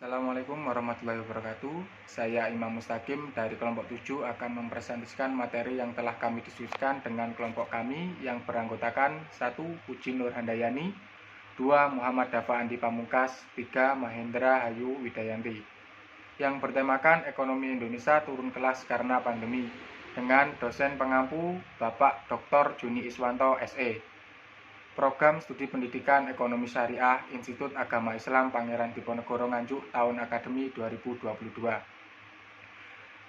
Assalamualaikum warahmatullahi wabarakatuh. Saya Imam Mustaqim dari kelompok 7 akan mempresentasikan materi yang telah kami diskusikan dengan kelompok kami yang beranggotakan 1. Puji Nur Handayani, 2. Muhammad Dafa Andi Pamungkas, 3. Mahendra Hayu Widayanti, yang bertemakan Ekonomi Indonesia Turun Kelas Karena Pandemi, dengan dosen pengampu Bapak Dr. Juni Iswanto SE, Program Studi Pendidikan Ekonomi Syariah Institut Agama Islam Pangeran Diponegoro Nganjuk tahun akademi 2022.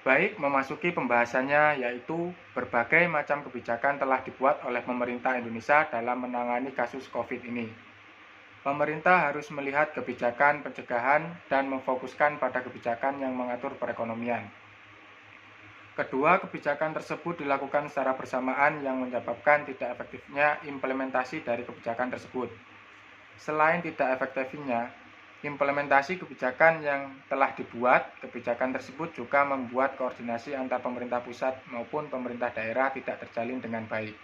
Baik, memasuki pembahasannya, yaitu berbagai macam kebijakan telah dibuat oleh pemerintah Indonesia dalam menangani kasus COVID ini. Pemerintah harus melihat kebijakan pencegahan dan memfokuskan pada kebijakan yang mengatur perekonomian. Kedua kebijakan tersebut dilakukan secara bersamaan yang menyebabkan tidak efektifnya implementasi dari kebijakan tersebut. Selain tidak efektifnya implementasi kebijakan yang telah dibuat, kebijakan tersebut juga membuat koordinasi antar pemerintah pusat maupun pemerintah daerah tidak terjalin dengan baik.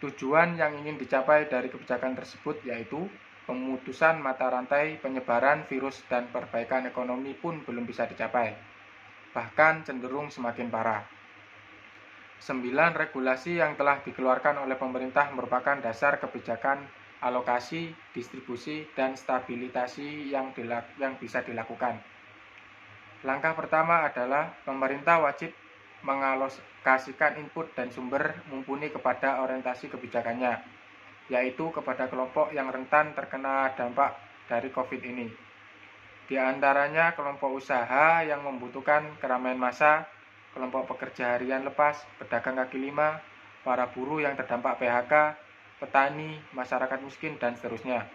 Tujuan yang ingin dicapai dari kebijakan tersebut yaitu pemutusan mata rantai penyebaran virus dan perbaikan ekonomi pun belum bisa dicapai, bahkan cenderung semakin parah. 9 regulasi yang telah dikeluarkan oleh pemerintah merupakan dasar kebijakan alokasi, distribusi, dan stabilisasi yang bisa dilakukan. Langkah pertama adalah pemerintah wajib mengalokasikan input dan sumber mumpuni kepada orientasi kebijakannya, yaitu kepada kelompok yang rentan terkena dampak dari COVID ini. Di antaranya kelompok usaha yang membutuhkan keramaian massa, kelompok pekerja harian lepas, pedagang kaki lima, para buruh yang terdampak PHK, petani, masyarakat miskin, dan seterusnya.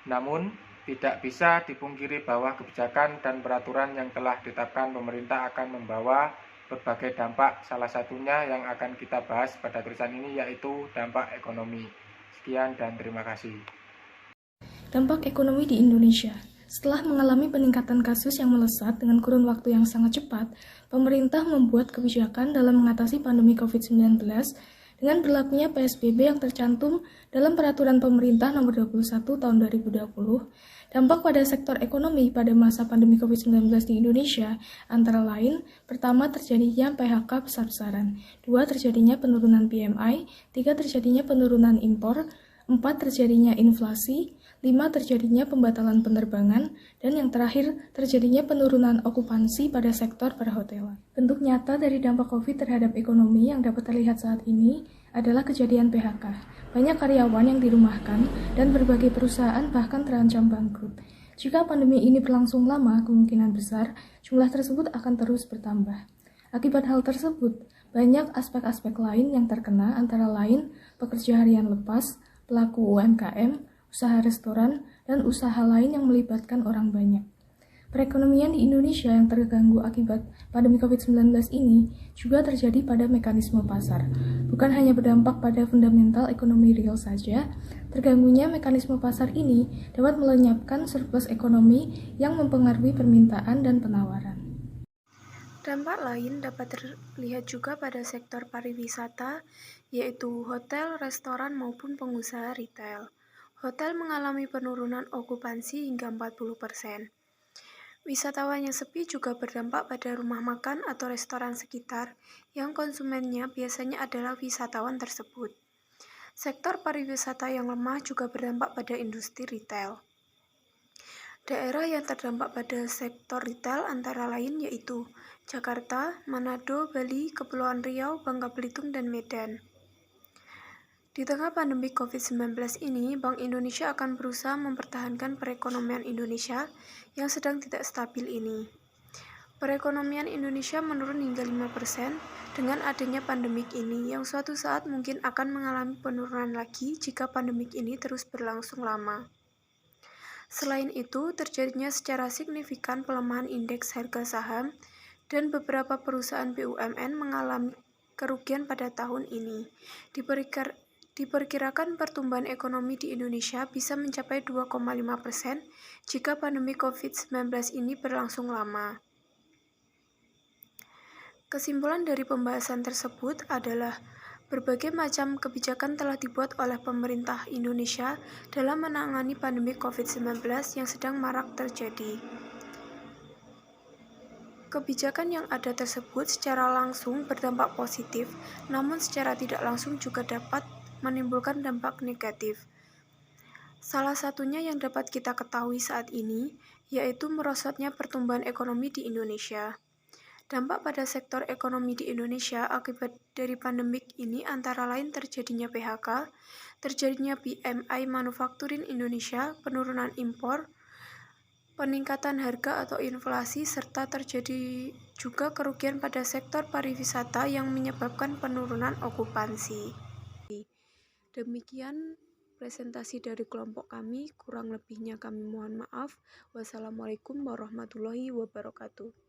Namun, tidak bisa dipungkiri bahwa kebijakan dan peraturan yang telah ditetapkan pemerintah akan membawa berbagai dampak, salah satunya yang akan kita bahas pada tulisan ini yaitu dampak ekonomi. Sekian dan terima kasih. Dampak ekonomi di Indonesia. Setelah mengalami peningkatan kasus yang melesat dengan kurun waktu yang sangat cepat, pemerintah membuat kebijakan dalam mengatasi pandemi COVID-19 dengan berlakunya PSBB yang tercantum dalam Peraturan Pemerintah Nomor 21 Tahun 2020. Dampak pada sektor ekonomi pada masa pandemi COVID-19 di Indonesia antara lain, pertama terjadinya PHK besar-besaran, 2 terjadinya penurunan PMI, 3 terjadinya penurunan impor, 4 terjadinya inflasi, 5 terjadinya pembatalan penerbangan, dan yang terakhir terjadinya penurunan okupansi pada sektor perhotelan. Bentuk nyata dari dampak COVID terhadap ekonomi yang dapat terlihat saat ini adalah kejadian PHK. Banyak karyawan yang dirumahkan dan berbagai perusahaan bahkan terancam bangkrut. Jika pandemi ini berlangsung lama, kemungkinan besar jumlah tersebut akan terus bertambah. Akibat hal tersebut, banyak aspek-aspek lain yang terkena antara lain pekerja harian lepas, pelaku UMKM, usaha restoran, dan usaha lain yang melibatkan orang banyak. Perekonomian di Indonesia yang terganggu akibat pandemi COVID-19 ini juga terjadi pada mekanisme pasar. Bukan hanya berdampak pada fundamental ekonomi real saja, terganggunya mekanisme pasar ini dapat melenyapkan surplus ekonomi yang mempengaruhi permintaan dan penawaran. Dampak lain dapat terlihat juga pada sektor pariwisata, yaitu hotel, restoran, maupun pengusaha retail. Hotel mengalami penurunan okupansi hingga 40%. Wisatawan yang sepi juga berdampak pada rumah makan atau restoran sekitar yang konsumennya biasanya adalah wisatawan tersebut. Sektor pariwisata yang lemah juga berdampak pada industri retail. Daerah yang terdampak pada sektor retail antara lain yaitu Jakarta, Manado, Bali, Kepulauan Riau, Bangka Belitung, dan Medan. Di tengah pandemi COVID-19 ini, Bank Indonesia akan berusaha mempertahankan perekonomian Indonesia yang sedang tidak stabil ini. Perekonomian Indonesia menurun hingga 5% dengan adanya pandemik ini yang suatu saat mungkin akan mengalami penurunan lagi jika pandemik ini terus berlangsung lama. Selain itu, terjadinya secara signifikan pelemahan indeks harga saham dan beberapa perusahaan BUMN mengalami kerugian pada tahun ini. Diperkirakan pertumbuhan ekonomi di Indonesia bisa mencapai 2,5% jika pandemi COVID-19 ini berlangsung lama. Kesimpulan dari pembahasan tersebut adalah Berbagai macam kebijakan telah dibuat oleh pemerintah Indonesia dalam menangani pandemi COVID-19 yang sedang marak terjadi. Kebijakan yang ada tersebut secara langsung berdampak positif, namun secara tidak langsung juga dapat menimbulkan dampak negatif. Salah satunya yang dapat kita ketahui saat ini, yaitu merosotnya pertumbuhan ekonomi di Indonesia. Dampak pada sektor ekonomi di Indonesia akibat dari pandemik ini antara lain terjadinya PHK, terjadinya PMI Manufakturing Indonesia, penurunan impor, peningkatan harga atau inflasi, serta terjadi juga kerugian pada sektor pariwisata yang menyebabkan penurunan okupansi. Demikian presentasi dari kelompok kami, kurang lebihnya kami mohon maaf. Wassalamualaikum warahmatullahi wabarakatuh.